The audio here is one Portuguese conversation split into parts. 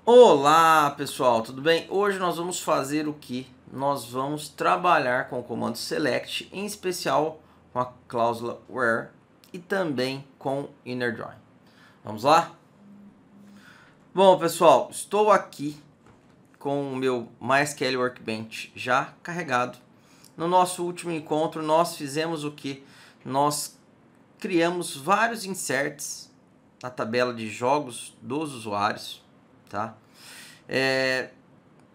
Olá pessoal, tudo bem? Hoje nós vamos fazer o que? Nós vamos trabalhar com o comando select, em especial com a cláusula where e também com inner join. Vamos lá? Bom pessoal, estou aqui com o meu MySQL Workbench já carregado. No nosso último encontro nós fizemos o que? Nós criamos vários inserts na tabela de jogos dos usuários, tá?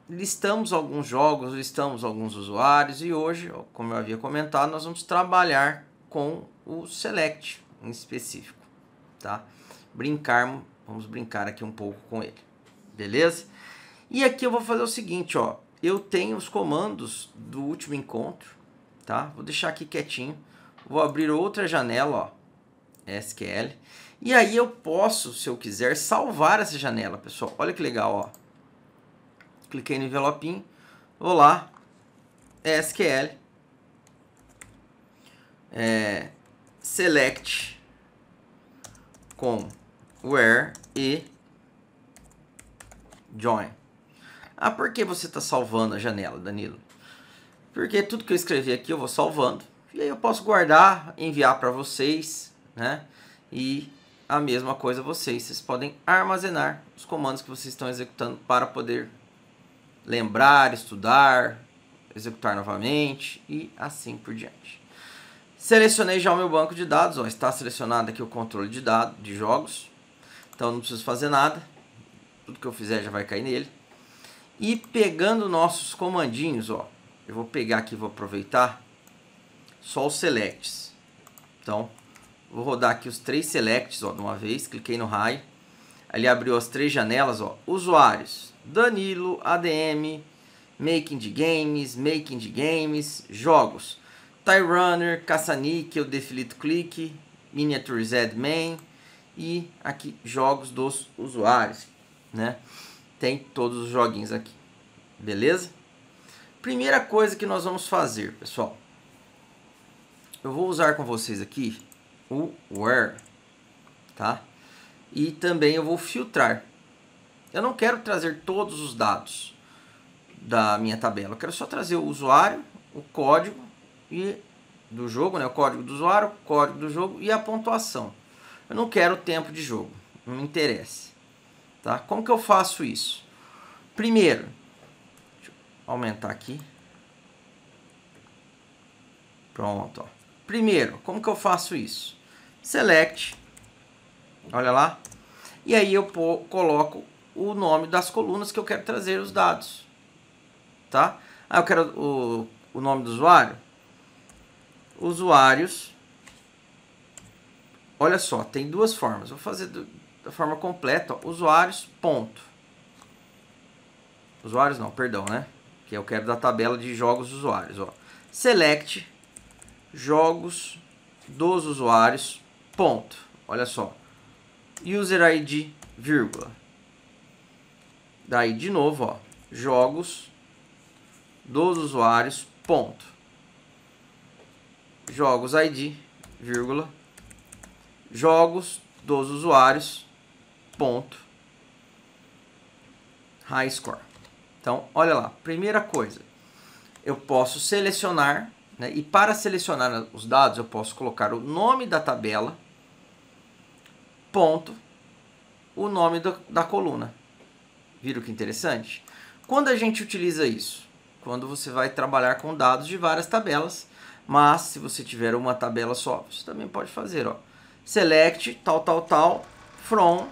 Listamos alguns jogos, listamos alguns usuários e hoje, como eu havia comentado, nós vamos trabalhar com o select em específico, tá? Vamos brincar aqui um pouco com ele, beleza? E aqui eu vou fazer o seguinte, ó, eu tenho os comandos do último encontro, tá? Vou deixar aqui quietinho, vou abrir outra janela, ó, SQL, e aí eu posso, se eu quiser, salvar essa janela, pessoal. Olha que legal, ó. Cliquei no envelopinho, vou lá, SQL, select com where e join. Ah, por que você está salvando a janela, Danilo? Porque tudo que eu escrevi aqui eu vou salvando, e aí eu posso guardar, enviar para vocês, né? E a mesma coisa vocês podem armazenar os comandos que vocês estão executando para poder lembrar, estudar, executar novamente e assim por diante. Selecionei já o meu banco de dados, ó, está selecionado aqui o controle de dados de jogos, então não preciso fazer nada, tudo que eu fizer já vai cair nele. E pegando nossos comandinhos, ó, eu vou pegar aqui, vou aproveitar só os selects. Então, vou rodar aqui os 3 selects, ó, de uma vez, cliquei no raio. Ali abriu as 3 janelas, ó, usuários, Danilo, ADM, Making de Games, jogos, Tyrunner, Caça-Níquel, Defilito Click, Miniatures Admin e aqui jogos dos usuários, né? Tem todos os joguinhos aqui, beleza? Primeira coisa que nós vamos fazer, pessoal, eu vou usar com vocês aqui o where, tá? E também eu vou filtrar. Eu não quero trazer todos os dados da minha tabela. Eu quero só trazer o usuário, o código e do jogo, né? O código do usuário, o código do jogo e a pontuação. Eu não quero o tempo de jogo, não me interessa, tá? Como que eu faço isso? Primeiro, deixa eu aumentar aqui. Pronto, ó. Primeiro, como que eu faço isso? Select, olha lá, e aí eu coloco o nome das colunas que eu quero trazer os dados, tá? Ah, eu quero o nome do usuário, usuários, olha só, tem duas formas, vou fazer da forma completa, ó, usuários, ponto, usuários não, perdão, né? Que eu quero da tabela de jogos usuários, ó. Select, jogos dos usuários, ponto, olha só, user ID, vírgula. Daí, de novo, ó, jogos dos usuários, ponto. Jogos ID, vírgula. Jogos dos usuários, ponto. High score. Então, olha lá, primeira coisa, eu posso selecionar, né, e para selecionar os dados, eu posso colocar o nome da tabela, ponto, o nome da coluna. Viram que interessante? Quando a gente utiliza isso? Quando você vai trabalhar com dados de várias tabelas, mas se você tiver uma tabela só, você também pode fazer, ó. Select, tal, from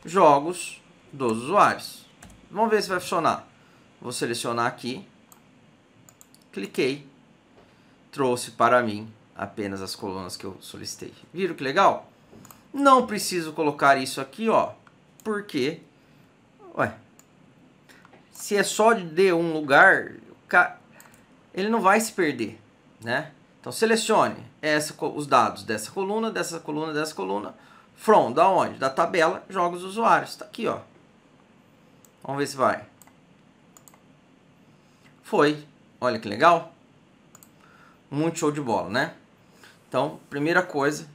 jogos dos usuários. Vamos ver se vai funcionar. Vou selecionar aqui, cliquei, trouxe para mim apenas as colunas que eu solicitei. Viram que legal? Não preciso colocar isso aqui, ó, porque, ué, se é só de um lugar, ele não vai se perder, né? Então selecione os dados dessa coluna, dessa coluna, dessa coluna, from, da onde? Da tabela jogos usuários, tá aqui, ó. Vamos ver se vai. Foi, olha que legal. Muito show de bola, né? Então, primeira coisa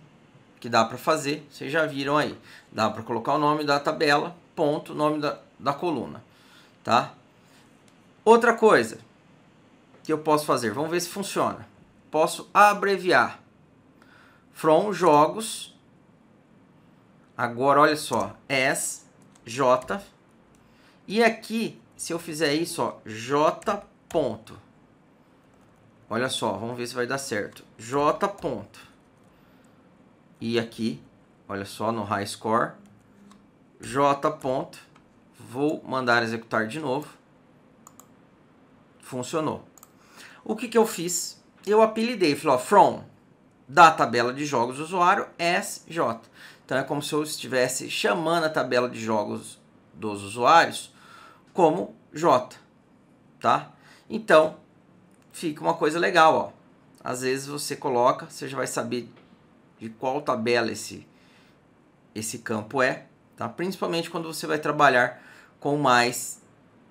que dá para fazer, vocês já viram aí. Dá para colocar o nome da tabela, ponto, nome da coluna, tá? Outra coisa que eu posso fazer, vamos ver se funciona. Posso abreviar from jogos, agora olha só, S, J, e aqui, se eu fizer isso, ó, J ponto, olha só, vamos ver se vai dar certo, J ponto, e aqui, olha só, no high score, J ponto, vou mandar executar de novo, funcionou. O que eu fiz? Eu apelidei, falei, ó, from, da tabela de jogos do usuário, SJ. Então é como se eu estivesse chamando a tabela de jogos dos usuários como J, tá? Então, fica uma coisa legal, ó. Às vezes você coloca, você já vai saber de qual tabela esse campo é, tá? Principalmente quando você vai trabalhar com mais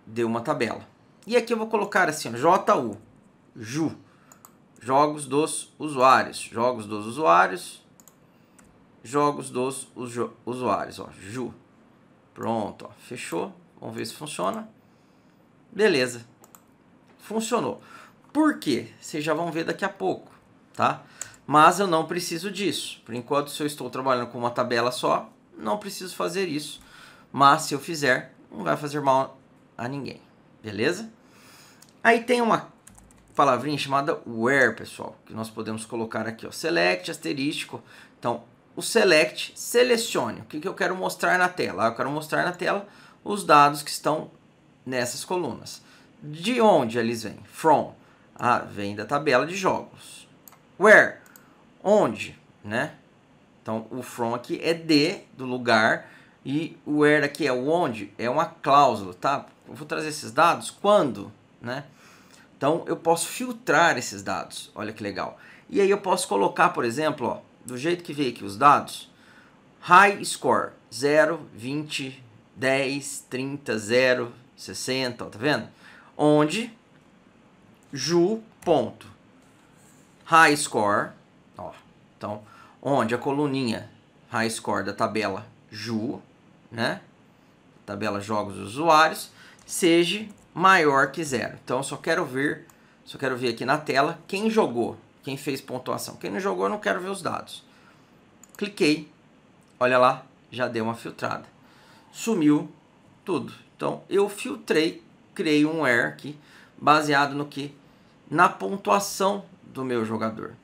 de uma tabela. E aqui eu vou colocar assim, ó, JU, JU, jogos dos usuários, jogos dos usuários, jogos dos usuários, ó, JU. Pronto, ó, fechou. Vamos ver se funciona. Beleza. Funcionou. Por quê? Vocês já vão ver daqui a pouco, tá? Mas eu não preciso disso. Por enquanto, se eu estou trabalhando com uma tabela só, não preciso fazer isso. Mas se eu fizer, não vai fazer mal a ninguém. Beleza? Aí tem uma palavrinha chamada where, pessoal, que nós podemos colocar aqui, ó, select, asterístico. Então, o select, selecione. O que eu quero mostrar na tela? Eu quero mostrar na tela os dados que estão nessas colunas. De onde eles vêm? From. Ah, vem da tabela de jogos. Where. Onde, né? Então, o from aqui é do lugar, e o where aqui é o onde, é uma cláusula, tá? Eu vou trazer esses dados quando, né? Então, eu posso filtrar esses dados. Olha que legal. E aí eu posso colocar, por exemplo, ó, do jeito que veio aqui os dados, high score, 0, 20, 10, 30, 0, 60, ó, tá vendo? Onde ju ponto high score, ó, então, onde a coluninha high score da tabela ju, né? Tabela jogos dos usuários, seja maior que 0. Então, eu só quero ver aqui na tela quem jogou, quem fez pontuação. Quem não jogou, eu não quero ver os dados. Cliquei, olha lá, já deu uma filtrada. Sumiu tudo. Então, eu filtrei, criei um where aqui, baseado no que? Na pontuação do meu jogador.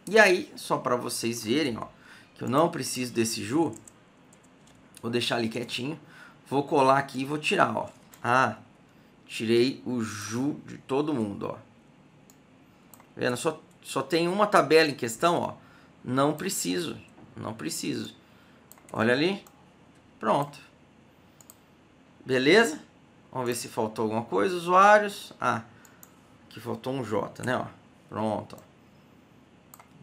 E aí, só para vocês verem, ó, que eu não preciso desse ju, vou deixar ali quietinho, vou colar aqui e vou tirar, ó. Ah, tirei o ju de todo mundo, ó. Vendo? Só tem uma tabela em questão, ó. Não preciso. Olha ali. Pronto. Beleza? Vamos ver se faltou alguma coisa. Usuários. Ah, aqui faltou um J, né? Ó. Pronto. Ó.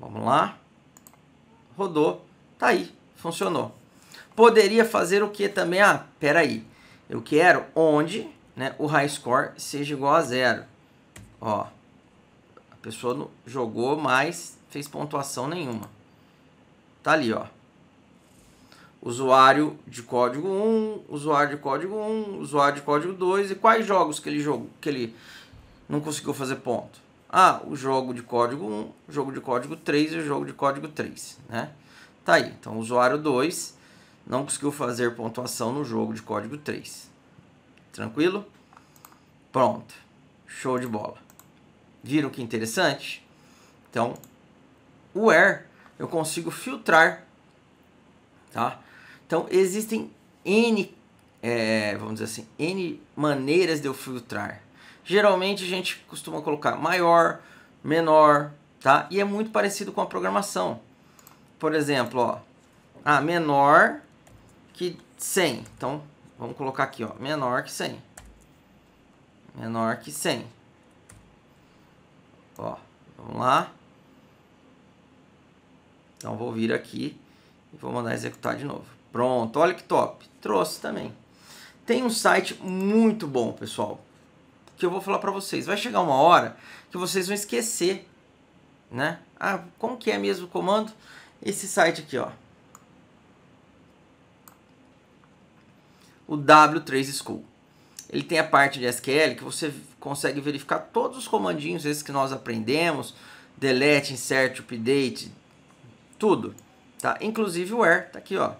Vamos lá. Rodou. Tá aí. Funcionou. Poderia fazer o que também? Ah, peraí. Eu quero onde, né, o high score seja igual a 0. Ó. A pessoa não jogou, mas fez pontuação nenhuma. Tá ali, ó. Usuário de código 1, usuário de código 1, usuário de código 2. E quais jogos que ele jogou, que ele não conseguiu fazer ponto? Ah, o jogo de código 1, o jogo de código 3 e o jogo de código 3, né? Tá aí. Então, o usuário 2 não conseguiu fazer pontuação no jogo de código 3. Tranquilo? Pronto. Show de bola. Viram que interessante? Então, o where eu consigo filtrar, tá? Então, existem N, vamos dizer assim, N maneiras de eu filtrar. Geralmente, a gente costuma colocar maior, menor, tá? E é muito parecido com a programação. Por exemplo, ó, menor que 100. Então, vamos colocar aqui, ó, menor que 100. Menor que 100. Ó, vamos lá. Então, vou vir aqui e vou mandar executar de novo. Pronto, olha que top. Trouxe também. Tem um site muito bom, pessoal, que eu vou falar para vocês. Vai chegar uma hora que vocês vão esquecer, né? Ah, como que é mesmo o comando? Esse site aqui, ó. o W3 School. Ele tem a parte de SQL que você consegue verificar todos os comandinhos, esses que nós aprendemos, delete, insert, update, tudo, tá? Inclusive o where, tá aqui, ó.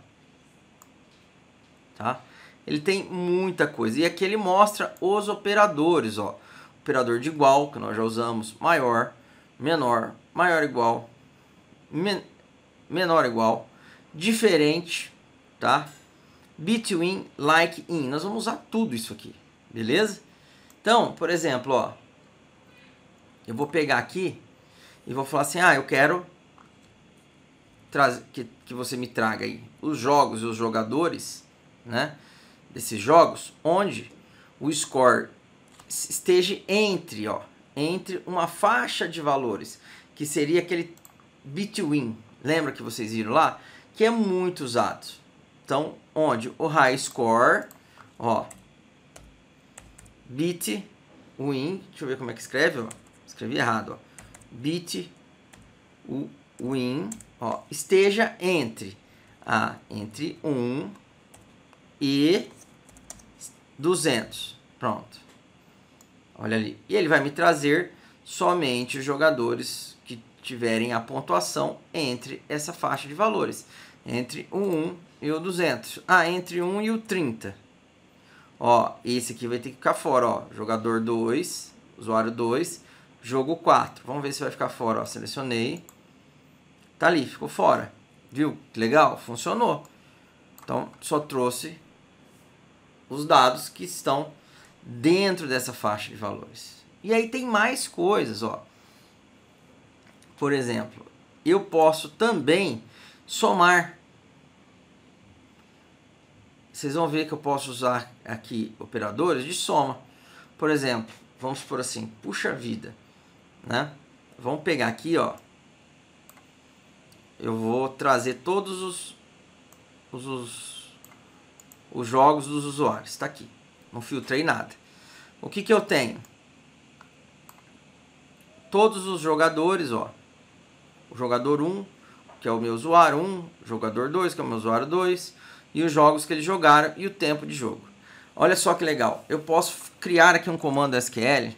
Tá? Ele tem muita coisa. E aqui ele mostra os operadores, ó. Operador de igual, que nós já usamos, maior, menor, maior igual, menor igual, diferente, tá? Between, like, in. Nós vamos usar tudo isso aqui, beleza? Então, por exemplo, ó, eu vou pegar aqui e vou falar assim, eu quero que você me traga aí os jogos e os jogadores, né, desses jogos, onde o score esteja entre uma faixa de valores, que seria aquele between, lembra que vocês viram lá? Que é muito usado. Então, onde o high score, ó, between, deixa eu ver como é que escreve, ó, escrevi errado, ó, between, ó, esteja entre 1 e 200, pronto, olha ali, e ele vai me trazer somente os jogadores que tiverem a pontuação entre essa faixa de valores, entre o 1 e o 200, entre 1 e o 30, ó, esse aqui vai ter que ficar fora, ó, jogador 2, usuário 2, jogo 4, vamos ver se vai ficar fora, ó, selecionei, tá ali, ficou fora, viu, que legal, funcionou, então só trouxe os dados que estão dentro dessa faixa de valores, e aí tem mais coisas, ó, por exemplo, eu posso também somar. Vocês vão ver que eu posso usar aqui operadores de soma. Por exemplo, vamos por assim, puxa vida, né? Vamos pegar aqui, ó. Eu vou trazer todos os jogos dos usuários. Está aqui. Não filtrei nada. O que eu tenho? Todos os jogadores, ó. O jogador 1, que é o meu usuário 1. Jogador 2, que é o meu usuário 2. E os jogos que eles jogaram e o tempo de jogo. Olha só que legal. Eu posso criar aqui um comando SQL.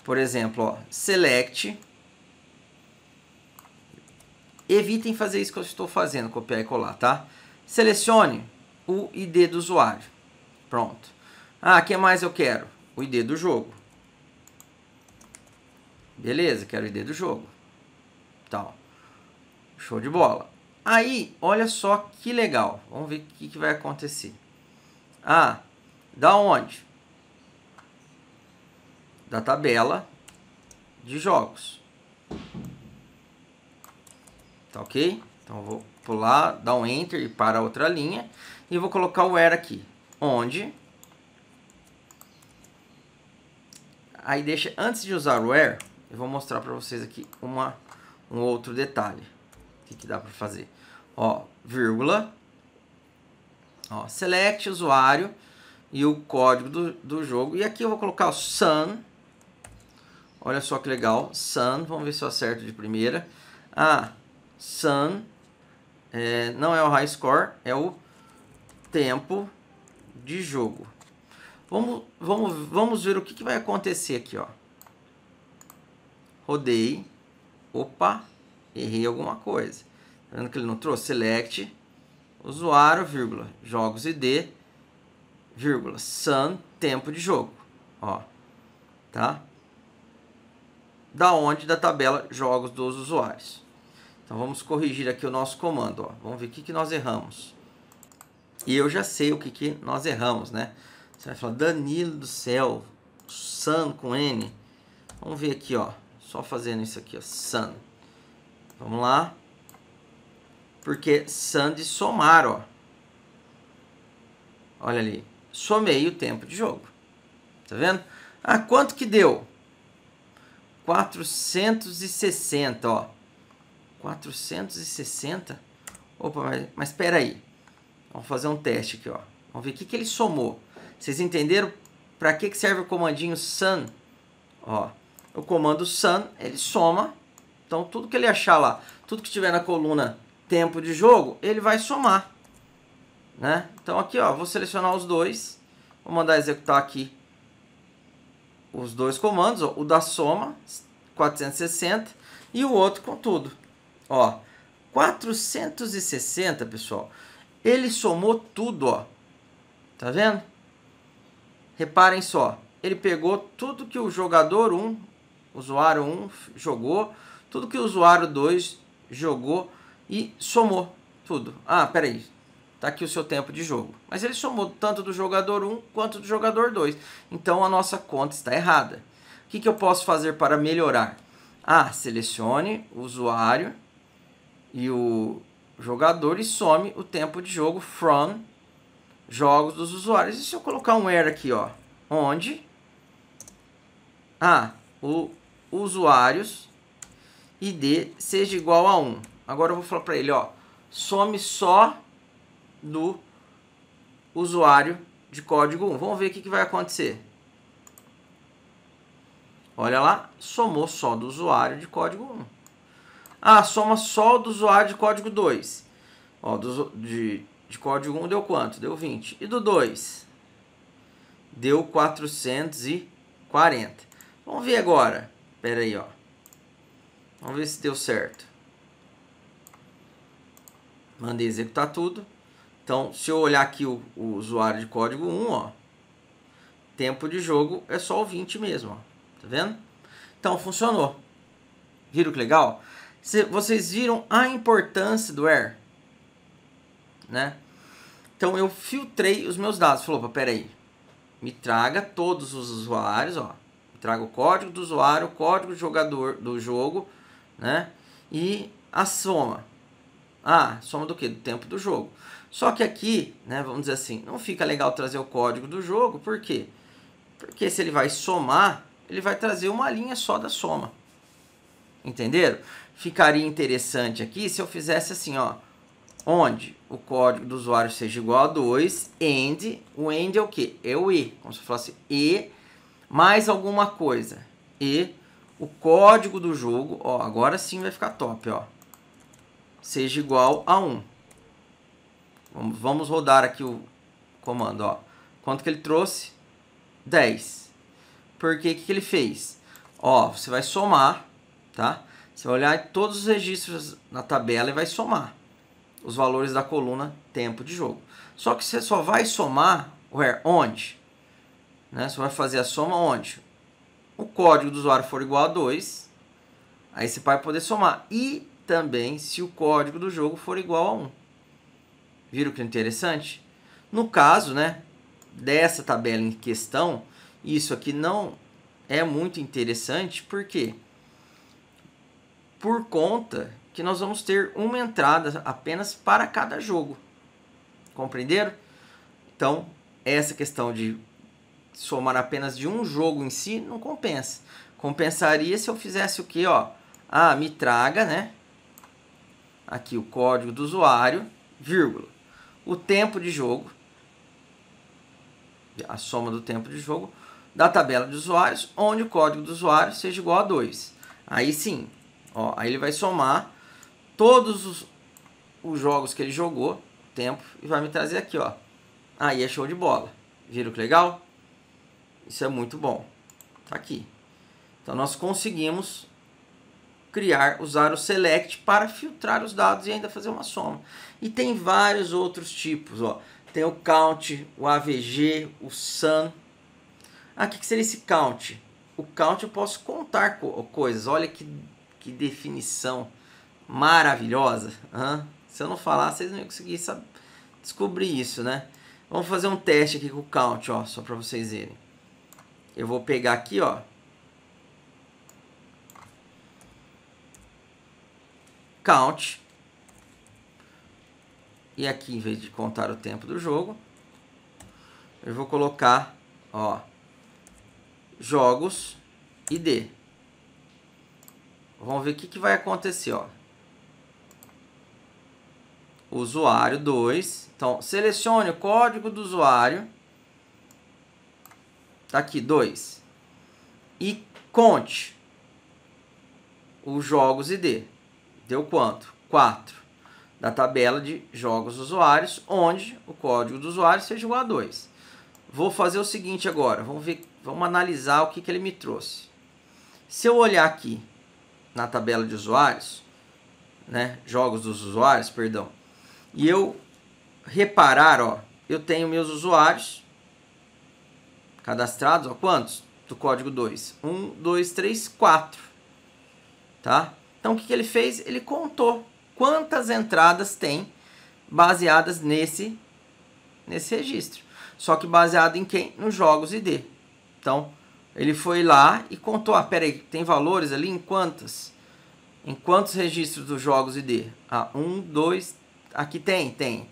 Por exemplo, ó, select. Evitem fazer isso que eu estou fazendo, copiar e colar, tá? Selecione o ID do usuário. Pronto. O que mais eu quero? O ID do jogo. Beleza, quero o ID do jogo. Tal. Show de bola. Aí, olha só que legal. Vamos ver o que vai acontecer. Da onde? Da tabela de jogos. Tá ok? Então eu vou pular, dar um enter e para outra linha. E vou colocar o where aqui. Onde? Aí deixa, antes de usar o where, eu vou mostrar para vocês aqui um outro detalhe. O que dá para fazer? Ó, vírgula. Ó, select usuário e o código do jogo. E aqui eu vou colocar o sun. Olha só que legal. Sun, vamos ver se eu acerto de primeira. Sun não é o high score, é o tempo de jogo. Vamos ver o que vai acontecer aqui, ó. Rodei. Opa, errei alguma coisa. Tá vendo que ele não trouxe? Select, usuário, vírgula, jogos ID, vírgula, sun, tempo de jogo. Ó, tá? Da onde? Da tabela jogos dos usuários. Então vamos corrigir aqui o nosso comando, ó. Vamos ver o que nós erramos. E eu já sei o que nós erramos, né? Você vai falar, Danilo do céu, sun com N. Vamos ver aqui, ó. Só fazendo isso aqui, ó, sun. Vamos lá. Porque sun de somar, ó. Olha ali. Somei o tempo de jogo. Tá vendo? Quanto que deu? 460, ó. 460? Opa, mas espera aí. Vamos fazer um teste aqui, ó. Vamos ver o que ele somou. Vocês entenderam para que serve o comandinho sum? Ó, o comando sum, ele soma. Então, tudo que ele achar lá, tudo que estiver na coluna tempo de jogo, ele vai somar, né? Então aqui, ó, vou selecionar os dois, vou mandar executar aqui os dois comandos, ó, o da soma 460 e o outro com tudo. Ó, 460, pessoal. Ele somou tudo, ó. Tá vendo? Reparem só, ele pegou tudo que o jogador 1, usuário 1 jogou, tudo que o usuário 2 jogou e somou tudo. Ah, peraí, tá aqui o seu tempo de jogo. Mas ele somou tanto do jogador 1 quanto do jogador 2. Então a nossa conta está errada. O que eu posso fazer para melhorar? Ah, selecione o usuário e o jogador e some o tempo de jogo from jogos dos usuários. E se eu colocar um where aqui, ó, onde o usuários id seja igual a 1. Agora eu vou falar para ele, ó, some só do usuário de código 1. Vamos ver o que vai acontecer. Olha lá, somou só do usuário de código 1. Ah, soma só do usuário de código 2. Ó, de código 1 deu quanto? Deu 20. E do 2? Deu 440. Vamos ver agora. Espera aí, ó. Vamos ver se deu certo. Mandei executar tudo. Então, se eu olhar aqui o usuário de código 1, ó, tempo de jogo é só o 20 mesmo, ó. Tá vendo? Então, funcionou. Viram que legal? Vocês viram a importância do where, né? Então, eu filtrei os meus dados. Falou, pera aí, me traga todos os usuários, ó. Me traga o código do usuário, o código do jogador do jogo, né? E a soma. Ah, soma do quê? Do tempo do jogo. Só que aqui, né, vamos dizer assim, não fica legal trazer o código do jogo. Por quê? Porque se ele vai somar, ele vai trazer uma linha só da soma. Entenderam? Ficaria interessante aqui se eu fizesse assim, ó, onde o código do usuário seja igual a 2, and, o and é o quê? É o e, como se fosse e mais alguma coisa. E o código do jogo, ó, agora sim vai ficar top, ó, seja igual a 1. Vamos rodar aqui o comando, ó. Quanto que ele trouxe? 10. Porque o que ele fez? Ó, você vai somar, tá? Você vai olhar todos os registros na tabela e vai somar os valores da coluna tempo de jogo. Só que você só vai somar where, onde? Né? Você vai fazer a soma onde? O código do usuário for igual a 2, aí você vai poder somar. E também se o código do jogo for igual a 1. Viram que interessante? No caso, né, dessa tabela em questão, isso aqui não é muito interessante, por quê? Por conta que nós vamos ter uma entrada apenas para cada jogo. Compreenderam? Então, essa questão de somar apenas de um jogo em si não compensa. Compensaria se eu fizesse o quê? Ó, me traga, né, aqui o código do usuário, vírgula, o tempo de jogo, a soma do tempo de jogo da tabela de usuários, onde o código do usuário seja igual a 2. Aí sim, ó, aí ele vai somar todos os jogos que ele jogou, tempo, e vai me trazer aqui, ó. Aí é show de bola. Viram que legal? Isso é muito bom. Tá aqui. Então nós conseguimos usar o select para filtrar os dados e ainda fazer uma soma. E tem vários outros tipos, ó. Tem o count, o AVG, o sum. O que seria esse count? O count eu posso contar coisas. Olha que definição maravilhosa. Se eu não falar, vocês não iam conseguir descobrir isso, né? Vamos fazer um teste aqui com o count, ó, só para vocês verem. Eu vou pegar aqui, ó, count, e aqui, em vez de contar o tempo do jogo, eu vou colocar, ó, jogos ID. Vamos ver o que vai acontecer, ó. Usuário 2. Então, selecione o código do usuário. Tá aqui, 2. E conte os jogos ID. Deu quanto? 4. da tabela de jogos usuários, onde o código do usuário seja igual a 2. Vou fazer o seguinte agora, vamos analisar o que ele me trouxe. Se eu olhar aqui na tabela de usuários, né, jogos dos usuários, perdão, e eu reparar, ó, eu tenho meus usuários cadastrados, ó, quantos? Do código 2. 1, 2, 3, 4. Tá? Então, o que ele fez? Ele contou quantas entradas tem baseadas nesse registro. Só que baseado em quem? Nos jogos ID. Então, ele foi lá e contou. Ah, peraí, tem valores ali em quantas? Em quantos registros dos jogos ID? Ah, 1, 2, aqui tem. Então,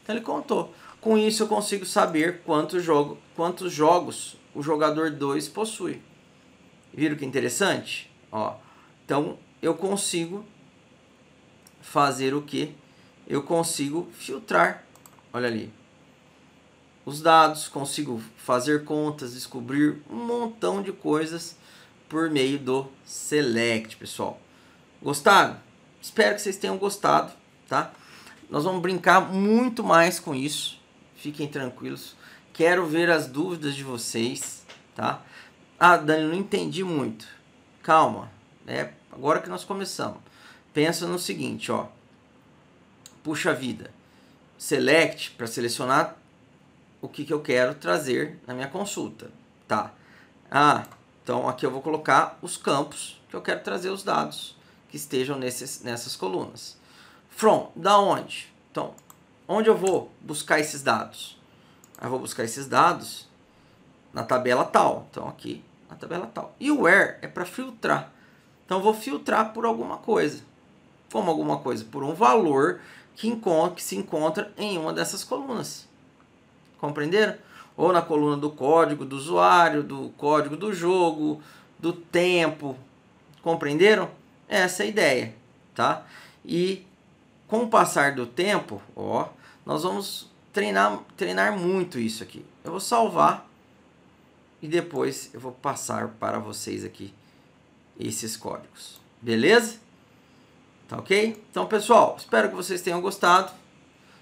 ele contou. Com isso, eu consigo saber quantos jogos o jogador 2 possui. Viram que interessante? Ó, então, eu consigo fazer o quê? Eu consigo filtrar, olha ali, os dados, consigo fazer contas, descobrir um montão de coisas por meio do Select, pessoal. Gostaram? Espero que vocês tenham gostado, tá? Nós vamos brincar muito mais com isso, fiquem tranquilos. Quero ver as dúvidas de vocês, tá? Ah, Dani, não entendi muito. Calma, agora que nós começamos. Pensa no seguinte, ó. Puxa vida. Select para selecionar o que eu quero trazer na minha consulta, tá? Ah, então aqui eu vou colocar os campos que eu quero trazer os dados que estejam nessas colunas. From, da onde? Então, onde eu vou buscar esses dados? Eu vou buscar esses dados na tabela tal. Então, aqui na tabela tal. E o where é para filtrar. Então, eu vou filtrar por alguma coisa. Como alguma coisa? Por um valor que se encontra em uma dessas colunas. Compreenderam? Ou na coluna do código do usuário, do código do jogo, do tempo. Compreenderam? Essa é a ideia, tá? E com o passar do tempo, ó, nós vamos treinar muito isso aqui. Eu vou salvar e depois eu vou passar para vocês aqui esses códigos. Beleza? Tá ok? Então, pessoal, espero que vocês tenham gostado.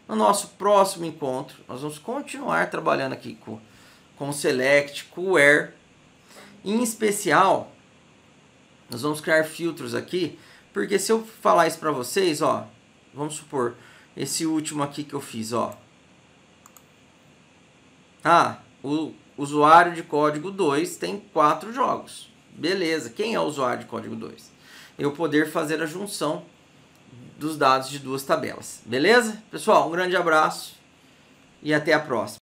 No nosso próximo encontro, nós vamos continuar trabalhando aqui com o Select, com o Where. Em especial, nós vamos criar filtros aqui, porque se eu falar isso para vocês, ó, vamos supor, esse último aqui que eu fiz, ó. Ah, o usuário de código 2 tem 4 jogos. Beleza, quem é o usuário de código 2? Eu poder fazer a junção dos dados de duas tabelas. Beleza? Pessoal, um grande abraço e até a próxima.